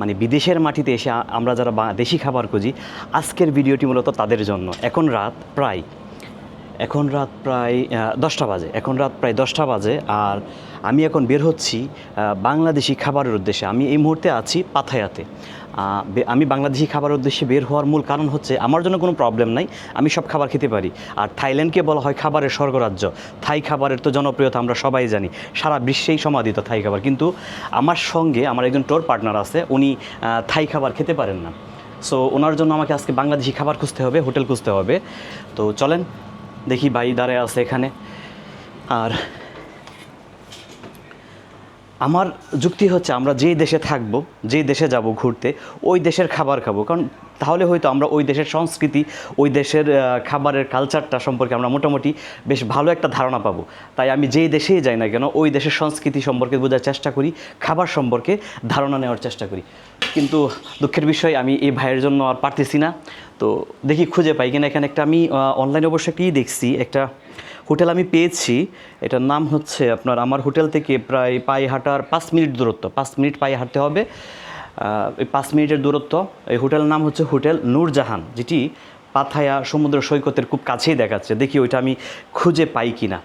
মানে বিদেশের মাটিতে এসে আমরা যারা দেশি খাবার খুঁজি, আজকের ভিডিওটি মূলত তাদের জন্য। এখন রাত প্রায় 10টা বাজে, এখন রাত প্রায় 10টা বাজে, আর আমি এখন বের হচ্ছি বাংলাদেশি খাবারের উদ্দেশ্যে। আমি এই মুহূর্তে আছি পাথায়াতে। আমি বাংলাদেশি খাবারের উদ্দেশ্যে বের হওয়ার মূল কারণ হচ্ছে আমার জন্য কোনো প্রবলেম নাই, আমি সব খাবার খেতে পারি। আর থাইল্যান্ডকে বলা হয় খাবারের স্বর্গরাজ্য। থাই খাবারের তো জনপ্রিয়তা আমরা সবাই জানি, সারা বিশ্বেই সমাদিত থাই খাবার। কিন্তু আমার সঙ্গে আমার একজন টোর পার্টনার আছে, উনি থাই খাবার খেতে পারেন না। সো ওনার জন্য আমাকে আজকে বাংলাদেশি খাবার খুঁজতে হবে, হোটেল খুঁজতে হবে। তো চলেন দেখি, ভাই দাঁড়ায় আছে এখানে। আর আমার যুক্তি হচ্ছে আমরা যেই দেশে থাকবো, যেই দেশে যাব ঘুরতে, ওই দেশের খাবার খাবো, কারণ তাহলে হয়তো আমরা ওই দেশের সংস্কৃতি, ওই দেশের খাবারের কালচারটা সম্পর্কে আমরা মোটামুটি বেশ ভালো একটা ধারণা পাবো। তাই আমি যেই দেশেই যাই না কেন, ওই দেশের সংস্কৃতি সম্পর্কে বোঝার চেষ্টা করি, খাবার সম্পর্কে ধারণা নেওয়ার চেষ্টা করি। কিন্তু দুঃখের বিষয় আমি এই ভাইয়ের জন্য আর পারতেছি না। তো দেখি খুঁজে পাই কিনা। এখানে একটা আমি অনলাইনে অবশ্যই একটি দেখছি, একটা হোটেল আমি পেয়েছি। এটার নাম হচ্ছে আপনার, আমার হোটেল থেকে প্রায় পায়ে হাঁটার 5 মিনিট দূরত্ব, 5 মিনিট পায়ে হাঁটতে হবে। এই 5 মিনিটের দূরত্ব। এই হোটেলের নাম হচ্ছে হোটেল নূরজাহান, যেটি পাথায়া সমুদ্র সৈকতের খুব কাছেই দেখাচ্ছে। দেখি ওইটা আমি খুঁজে পাই কি না।